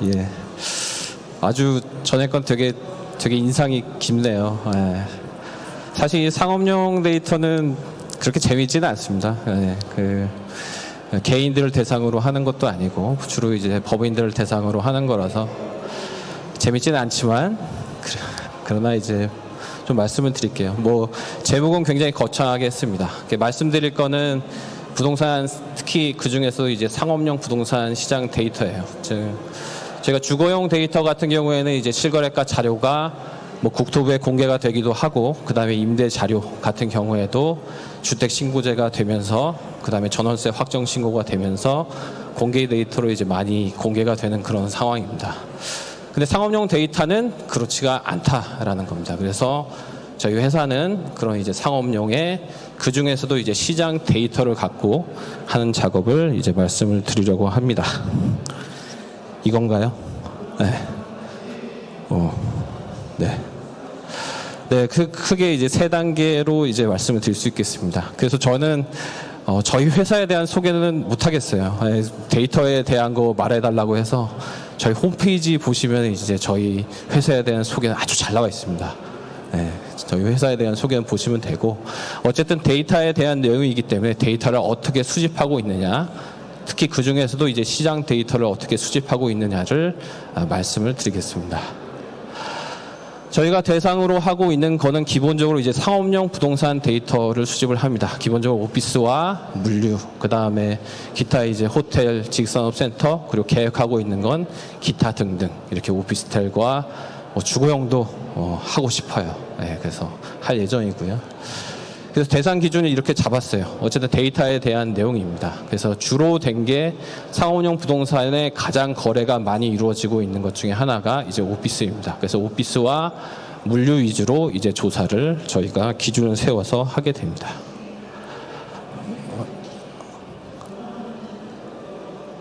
예. 아주 전에 건 되게 인상이 깊네요. 예. 사실 이 상업용 데이터는 그렇게 재미있지는 않습니다. 예. 개인들을 대상으로 하는 것도 아니고 주로 이제 법인들을 대상으로 하는 거라서 재밌지는 않지만 그러나 이제 좀 말씀을 드릴게요. 뭐 제목은 굉장히 거창하게 했습니다. 말씀드릴 거는 부동산, 특히 그 중에서 이제 상업용 부동산 시장 데이터예요. 제가 주거용 데이터 같은 경우에는 이제 실거래가 자료가 뭐 국토부에 공개가 되기도 하고, 그 다음에 임대 자료 같은 경우에도 주택 신고제가 되면서, 그 다음에 전월세 확정 신고가 되면서 공개 데이터로 이제 많이 공개가 되는 그런 상황입니다. 근데 상업용 데이터는 그렇지가 않다라는 겁니다. 그래서 저희 회사는 그런 이제 상업용의 그 중에서도 이제 시장 데이터를 갖고 하는 작업을 이제 말씀을 드리려고 합니다. 이건가요? 네. 네. 네, 크게 이제 세 단계로 이제 말씀을 드릴 수 있겠습니다. 그래서 저는 저희 회사에 대한 소개는 못 하겠어요. 데이터에 대한 거 말해달라고 해서 저희 홈페이지 보시면 이제 저희 회사에 대한 소개는 아주 잘 나와 있습니다. 네, 저희 회사에 대한 소개는 보시면 되고, 어쨌든 데이터에 대한 내용이기 때문에 데이터를 어떻게 수집하고 있느냐, 특히 그 중에서도 이제 시장 데이터를 어떻게 수집하고 있느냐를 말씀을 드리겠습니다. 저희가 대상으로 하고 있는 거는 기본적으로 이제 상업용 부동산 데이터를 수집을 합니다. 기본적으로 오피스와 물류, 그 다음에 기타 이제 호텔, 지식산업센터, 그리고 계획하고 있는 건 기타 등등, 이렇게 오피스텔과 주거용도 하고 싶어요. 네, 그래서 할 예정이고요. 그래서 대상 기준을 이렇게 잡았어요. 어쨌든 데이터에 대한 내용입니다. 그래서 주로 된 게 상업용 부동산의 가장 거래가 많이 이루어지고 있는 것 중에 하나가 이제 오피스입니다. 그래서 오피스와 물류 위주로 이제 조사를 저희가 기준을 세워서 하게 됩니다.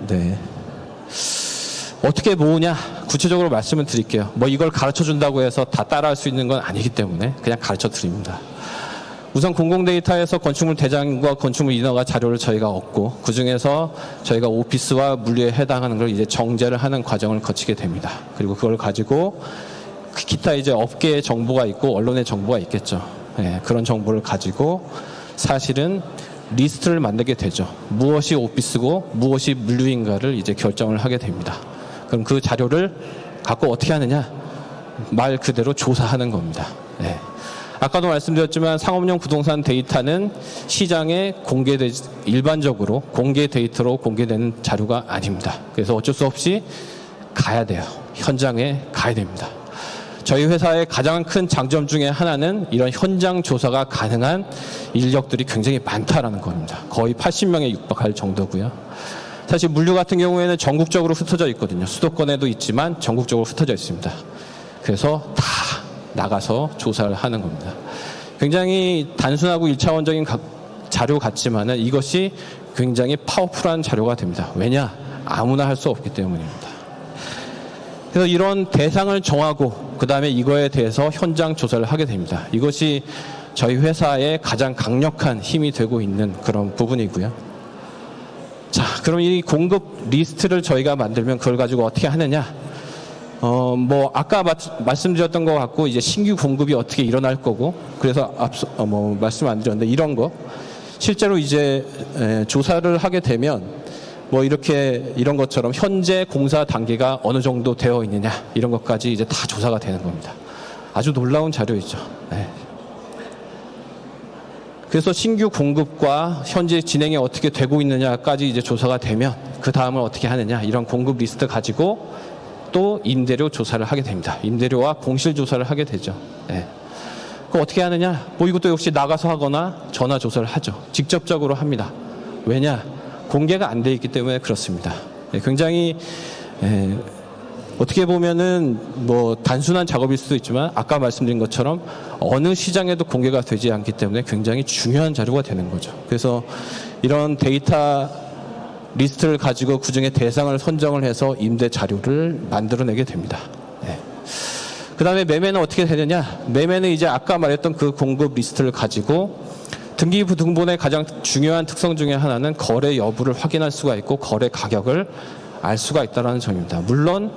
네. 어떻게 모으냐? 구체적으로 말씀을 드릴게요. 뭐 이걸 가르쳐 준다고 해서 다 따라할 수 있는 건 아니기 때문에 그냥 가르쳐 드립니다. 우선 공공데이터에서 건축물 대장과 건축물 인허가 자료를 저희가 얻고, 그 중에서 저희가 오피스와 물류에 해당하는 걸 이제 정제를 하는 과정을 거치게 됩니다. 그리고 그걸 가지고 기타 이제 업계의 정보가 있고 언론의 정보가 있겠죠. 네, 그런 정보를 가지고 사실은 리스트를 만들게 되죠. 무엇이 오피스고 무엇이 물류인가를 이제 결정을 하게 됩니다. 그럼 그 자료를 갖고 어떻게 하느냐? 말 그대로 조사하는 겁니다. 네. 아까도 말씀드렸지만 상업용 부동산 데이터는 시장에 일반적으로 공개 데이터로 공개되는 자료가 아닙니다. 그래서 어쩔 수 없이 가야 돼요. 현장에 가야 됩니다. 저희 회사의 가장 큰 장점 중에 하나는 이런 현장 조사가 가능한 인력들이 굉장히 많다라는 겁니다. 거의 80명에 육박할 정도고요. 사실 물류 같은 경우에는 전국적으로 흩어져 있거든요. 수도권에도 있지만 전국적으로 흩어져 있습니다. 그래서 다 나가서 조사를 하는 겁니다. 굉장히 단순하고 1차원적인 자료 같지만은 이것이 굉장히 파워풀한 자료가 됩니다. 왜냐? 아무나 할 수 없기 때문입니다. 그래서 이런 대상을 정하고 그 다음에 이거에 대해서 현장 조사를 하게 됩니다. 이것이 저희 회사의 가장 강력한 힘이 되고 있는 그런 부분이고요. 자, 그럼 이 공급 리스트를 저희가 만들면 그걸 가지고 어떻게 하느냐? 뭐 아까 말씀드렸던 것 같고 이제 신규 공급이 어떻게 일어날 거고, 그래서 말씀 안 드렸는데 이런 거 실제로 이제 조사를 하게 되면 뭐 이런 것처럼 현재 공사 단계가 어느 정도 되어 있느냐, 이런 것까지 이제 다 조사가 되는 겁니다. 아주 놀라운 자료이죠. 네. 그래서 신규 공급과 현재 진행이 어떻게 되고 있느냐까지 이제 조사가 되면 그 다음을 어떻게 하느냐, 이런 공급 리스트 가지고 또 임대료 조사를 하게 됩니다. 임대료와 공실 조사를 하게 되죠. 네. 그럼 어떻게 하느냐? 뭐 이것도 역시 나가서 하거나 전화 조사를 하죠. 직접적으로 합니다. 왜냐? 공개가 안 돼 있기 때문에 그렇습니다. 네, 굉장히 어떻게 보면은 뭐 단순한 작업일 수도 있지만 아까 말씀드린 것처럼 어느 시장에도 공개가 되지 않기 때문에 굉장히 중요한 자료가 되는 거죠. 그래서 이런 데이터 리스트를 가지고 그중에 대상을 선정을 해서 임대 자료를 만들어내게 됩니다. 네. 그 다음에 매매는 어떻게 되느냐? 매매는 이제 아까 말했던 그 공급 리스트를 가지고 등기부 등본의 가장 중요한 특성 중에 하나는 거래 여부를 확인할 수가 있고 거래 가격을 알 수가 있다는 점입니다. 물론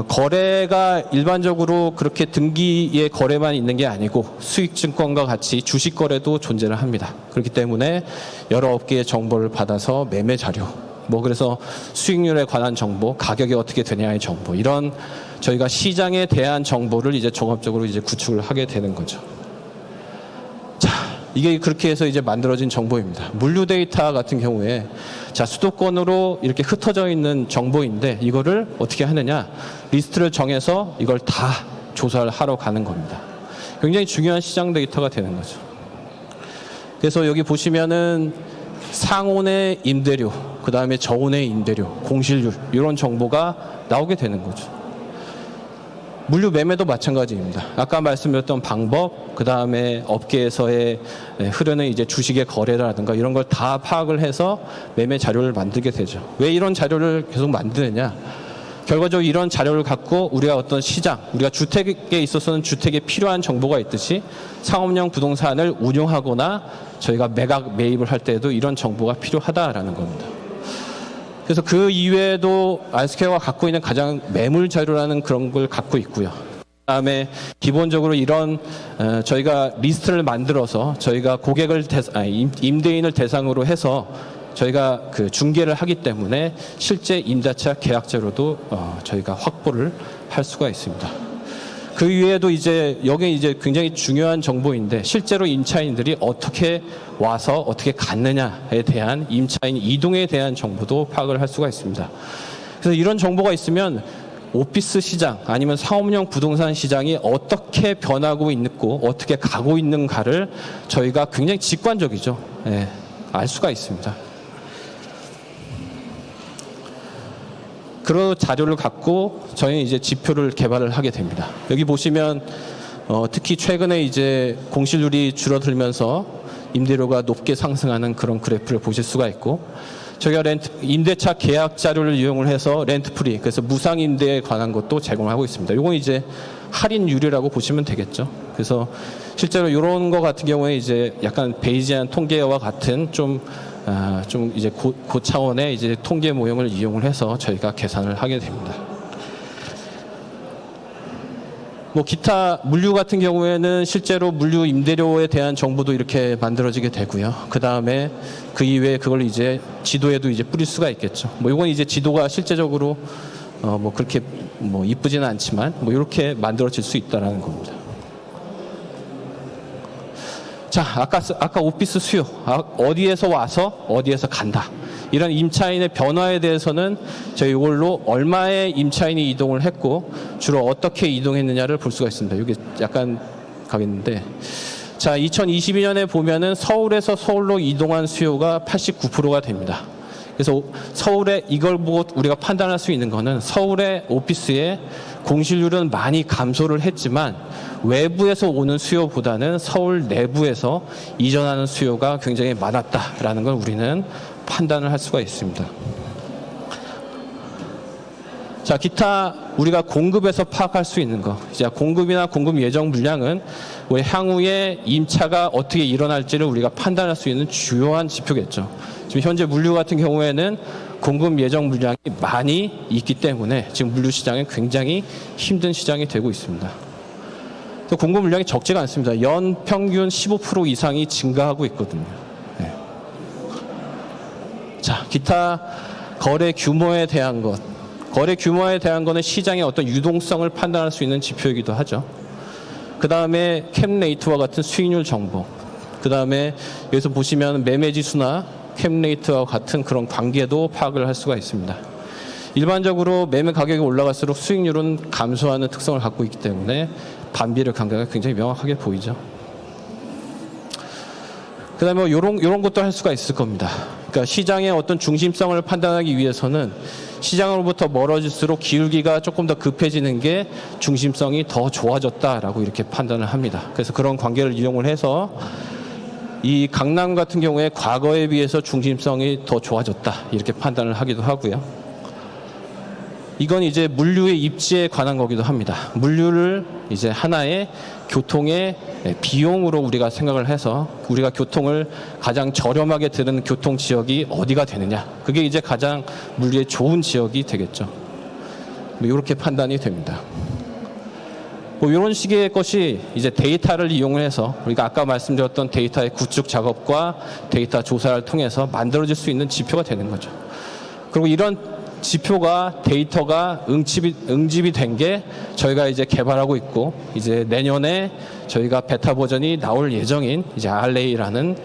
거래가 일반적으로 그렇게 등기의 거래만 있는 게 아니고 수익증권과 같이 주식 거래도 존재를 합니다. 그렇기 때문에 여러 업계의 정보를 받아서 매매 자료, 그래서 수익률에 관한 정보, 가격이 어떻게 되냐의 정보, 이런 저희가 시장에 대한 정보를 이제 종합적으로 이제 구축을 하게 되는 거죠. 자, 이게 그렇게 해서 이제 만들어진 정보입니다. 물류 데이터 같은 경우에 수도권으로 이렇게 흩어져 있는 정보인데 이거를 어떻게 하느냐, 리스트를 정해서 이걸 다 조사를 하러 가는 겁니다. 굉장히 중요한 시장 데이터가 되는 거죠. 그래서 여기 보시면은 상온의 임대료, 그 다음에 저온의 임대료, 공실률, 이런 정보가 나오게 되는 거죠. 물류 매매도 마찬가지입니다. 아까 말씀드렸던 방법, 그 다음에 업계에서의 흐르는 이제 주식의 거래라든가 이런 걸 다 파악을 해서 매매 자료를 만들게 되죠. 왜 이런 자료를 계속 만드느냐? 결과적으로 이런 자료를 갖고 우리가 어떤 시장, 우리가 주택에 있어서는 주택에 필요한 정보가 있듯이 상업용 부동산을 운용하거나 저희가 매입을 할 때에도 이런 정보가 필요하다라는 겁니다. 그래서 그 이외에도 알스케어가 갖고 있는 가장 매물 자료라는 그런 걸 갖고 있고요. 그다음에 기본적으로 이런 저희가 리스트를 만들어서 저희가 임대인을 대상으로 해서 저희가 그 중개를 하기 때문에 실제 임대차 계약 자료도 저희가 확보를 할 수가 있습니다. 그 이외에도 이제 여기 이제 굉장히 중요한 정보인데 실제로 임차인들이 어떻게 와서 어떻게 갔느냐에 대한 임차인 이동에 대한 정보도 파악을 할 수가 있습니다. 그래서 이런 정보가 있으면 오피스 시장 아니면 상업용 부동산 시장이 어떻게 변하고 있고 어떻게 가고 있는가를 저희가 굉장히 직관적이죠. 알 수가 있습니다. 그런 자료를 갖고 저희는 이제 지표를 개발을 하게 됩니다. 여기 보시면 특히 최근에 이제 공실률이 줄어들면서 임대료가 높게 상승하는 그런 그래프를 보실 수가 있고, 저희가 임대차 계약 자료를 이용을 해서 렌트프리, 그래서 무상 임대에 관한 것도 제공을 하고 있습니다. 이건 이제 할인율이라고 보시면 되겠죠. 그래서 실제로 이런 거 같은 경우에 이제 약간 베이지안 통계와 같은 좀 이제 고차원의 이제 통계 모형을 이용을 해서 저희가 계산을 하게 됩니다. 기타 물류 같은 경우에는 실제로 물류 임대료에 대한 정보도 이렇게 만들어지게 되고요. 그 다음에 그 이외에 그걸 이제 지도에도 이제 뿌릴 수가 있겠죠. 이건 이제 지도가 실제적으로 그렇게 이쁘지는 않지만 이렇게 만들어질 수 있다라는 겁니다. 자, 아까 오피스 수요, 어디에서 와서 어디에서 간다. 이런 임차인의 변화에 대해서는 저희 이걸로 얼마의 임차인이 이동을 했고 주로 어떻게 이동했느냐를 볼 수가 있습니다. 이게 약간 가겠는데, 자, 2022년에 보면은 서울에서 서울로 이동한 수요가 89%가 됩니다. 그래서 서울에 이걸 보고 우리가 판단할 수 있는 거는 서울의 오피스의 공실률은 많이 감소를 했지만 외부에서 오는 수요보다는 서울 내부에서 이전하는 수요가 굉장히 많았다라는 걸 우리는 판단을 할 수가 있습니다. 자, 기타 우리가 공급에서 파악할 수 있는 거, 이제 공급이나 공급 예정 물량은 우리 향후에 임차가 어떻게 일어날지를 우리가 판단할 수 있는 주요한 지표겠죠. 지금 현재 물류 같은 경우에는 공급 예정 물량이 많이 있기 때문에 지금 물류 시장은 굉장히 힘든 시장이 되고 있습니다. 공급 물량이 적지가 않습니다. 연 평균 15% 이상이 증가하고 있거든요. 네. 자, 기타 거래 규모에 대한 것. 거래 규모에 대한 거는 시장의 어떤 유동성을 판단할 수 있는 지표이기도 하죠. 그 다음에 캡레이트와 같은 수익률 정보. 그 다음에 여기서 보시면 매매 지수나 캡레이트와 같은 그런 관계도 파악을 할 수가 있습니다. 일반적으로 매매 가격이 올라갈수록 수익률은 감소하는 특성을 갖고 있기 때문에 반비례 관계가 굉장히 명확하게 보이죠. 그 다음에 요런 것도 할 수가 있을 겁니다. 그러니까 시장의 어떤 중심성을 판단하기 위해서는 시장으로부터 멀어질수록 기울기가 조금 더 급해지는 게 중심성이 더 좋아졌다라고 이렇게 판단을 합니다. 그래서 그런 관계를 이용을 해서 이 강남 같은 경우에 과거에 비해서 중심성이 더 좋아졌다 이렇게 판단을 하기도 하고요. 이건 이제 물류의 입지에 관한 거기도 합니다. 물류를 이제 하나의 교통의 비용으로 우리가 생각을 해서 우리가 교통을 가장 저렴하게 드는 교통 지역이 어디가 되느냐. 그게 이제 가장 물류에 좋은 지역이 되겠죠. 뭐 이렇게 판단이 됩니다. 뭐 이런 식의 것이 이제 데이터를 이용해서 우리가 아까 말씀드렸던 데이터의 구축 작업과 데이터 조사를 통해서 만들어질 수 있는 지표가 되는 거죠. 그리고 이런 지표가 데이터가 응집이 된 게 저희가 이제 개발하고 있고 이제 내년에 저희가 베타 버전이 나올 예정인 이제 RA라는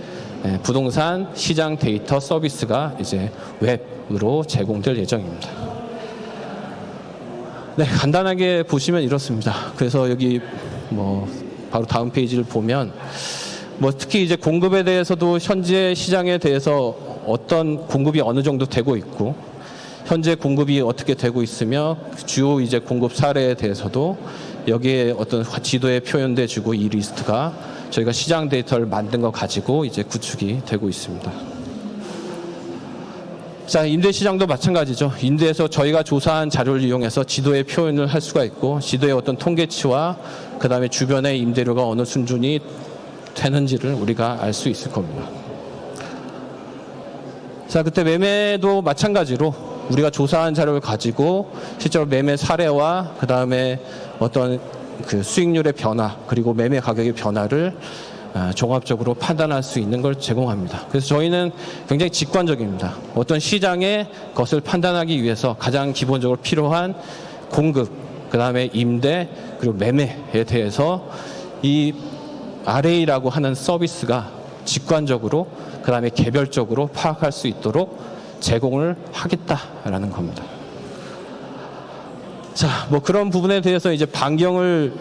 부동산 시장 데이터 서비스가 이제 웹으로 제공될 예정입니다. 네, 간단하게 보시면 이렇습니다. 그래서 여기 뭐 바로 다음 페이지를 보면 뭐 특히 이제 공급에 대해서도 현재 시장에 대해서 어떤 공급이 어느 정도 되고 있고 현재 공급이 어떻게 되고 있으며 주요 이제 공급 사례에 대해서도 여기에 어떤 지도에 표현돼 주고 이 리스트가 저희가 시장 데이터를 만든 거 가지고 이제 구축이 되고 있습니다. 자, 임대 시장도 마찬가지죠. 임대에서 저희가 조사한 자료를 이용해서 지도에 표현을 할 수가 있고 지도의 어떤 통계치와 그다음에 주변의 임대료가 어느 수준이 되는지를 우리가 알 수 있을 겁니다. 자, 그때 매매도 마찬가지로 우리가 조사한 자료를 가지고 실제로 매매 사례와 그다음에 어떤 그 수익률의 변화 그리고 매매 가격의 변화를 종합적으로 판단할 수 있는 걸 제공합니다. 그래서 저희는 굉장히 직관적입니다. 어떤 시장의 것을 판단하기 위해서 가장 기본적으로 필요한 공급, 그다음에 임대, 그리고 매매에 대해서 이 RA라고 하는 서비스가 직관적으로 그다음에 개별적으로 파악할 수 있도록 제공을 하겠다라는 겁니다. 자, 뭐 그런 부분에 대해서 이제 반경을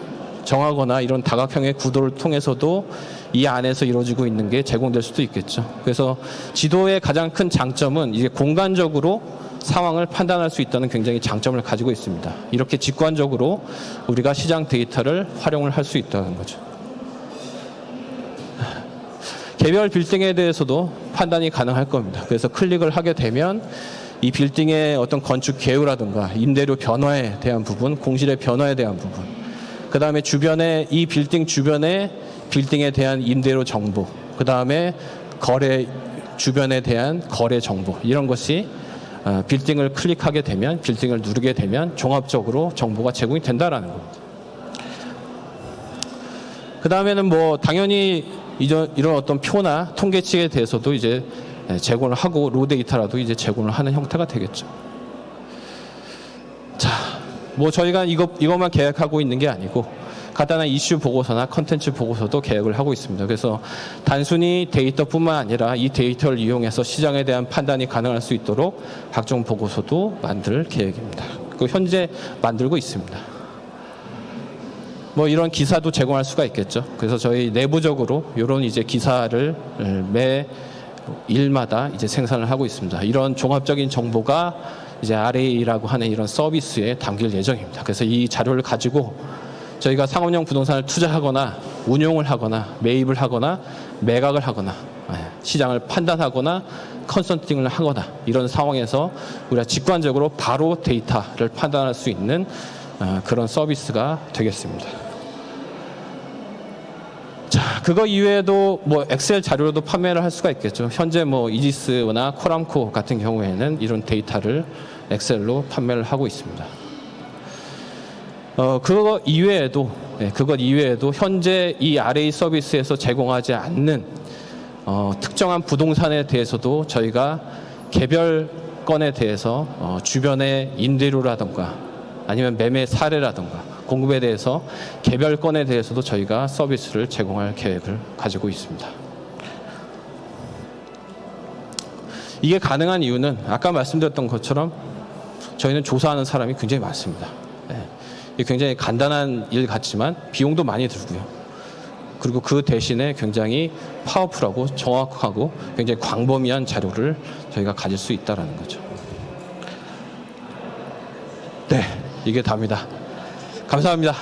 정하거나 이런 다각형의 구도를 통해서도 이 안에서 이루어지고 있는 게 제공될 수도 있겠죠. 그래서 지도의 가장 큰 장점은 이게 공간적으로 상황을 판단할 수 있다는 굉장히 장점을 가지고 있습니다. 이렇게 직관적으로 우리가 시장 데이터를 활용을 할 수 있다는 거죠. 개별 빌딩에 대해서도 판단이 가능할 겁니다. 그래서 클릭을 하게 되면 이 빌딩의 어떤 건축 개요라든가 임대료 변화에 대한 부분, 공실의 변화에 대한 부분, 그 다음에 주변에 이 빌딩 주변에 빌딩에 대한 임대료 정보, 그 다음에 거래 주변에 대한 거래 정보 이런 것이 빌딩을 클릭하게 되면 빌딩을 누르게 되면 종합적으로 정보가 제공이 된다라는 겁니다. 그 다음에는 뭐 당연히 이런 어떤 표나 통계치에 대해서도 이제 제공을 하고 로 데이터라도 이제 제공을 하는 형태가 되겠죠. 자, 뭐 저희가 이것만 계획하고 있는 게 아니고 간단한 이슈 보고서나 컨텐츠 보고서도 계획을 하고 있습니다. 그래서 단순히 데이터뿐만 아니라 이 데이터를 이용해서 시장에 대한 판단이 가능할 수 있도록 각종 보고서도 만들 계획입니다. 그 현재 만들고 있습니다. 뭐 이런 기사도 제공할 수가 있겠죠. 그래서 저희 내부적으로 이런 이제 기사를 매 일마다 이제 생산을 하고 있습니다. 이런 종합적인 정보가 이제 RA라고 하는 이런 서비스에 담길 예정입니다. 그래서 이 자료를 가지고 저희가 상업용 부동산을 투자하거나 운용을 하거나 매입을 하거나 매각을 하거나 시장을 판단하거나 컨설팅을 하거나 이런 상황에서 우리가 직관적으로 바로 데이터를 판단할 수 있는 그런 서비스가 되겠습니다. 자, 그거 이외에도 뭐 엑셀 자료로도 판매를 할 수가 있겠죠. 현재 뭐 이지스나 코람코 같은 경우에는 이런 데이터를 엑셀로 판매를 하고 있습니다. 그것 이외에도 현재 이 RA 서비스에서 제공하지 않는 특정한 부동산에 대해서도 저희가 개별 건에 대해서 주변의 임대료라든가 아니면 매매 사례라든가 공급에 대해서 개별 건에 대해서도 저희가 서비스를 제공할 계획을 가지고 있습니다. 이게 가능한 이유는 아까 말씀드렸던 것처럼 저희는 조사하는 사람이 굉장히 많습니다. 이게 굉장히 간단한 일 같지만 비용도 많이 들고요. 그리고 그 대신에 굉장히 파워풀하고 정확하고 굉장히 광범위한 자료를 저희가 가질 수 있다는 거죠. 네, 이게 답니다. 감사합니다.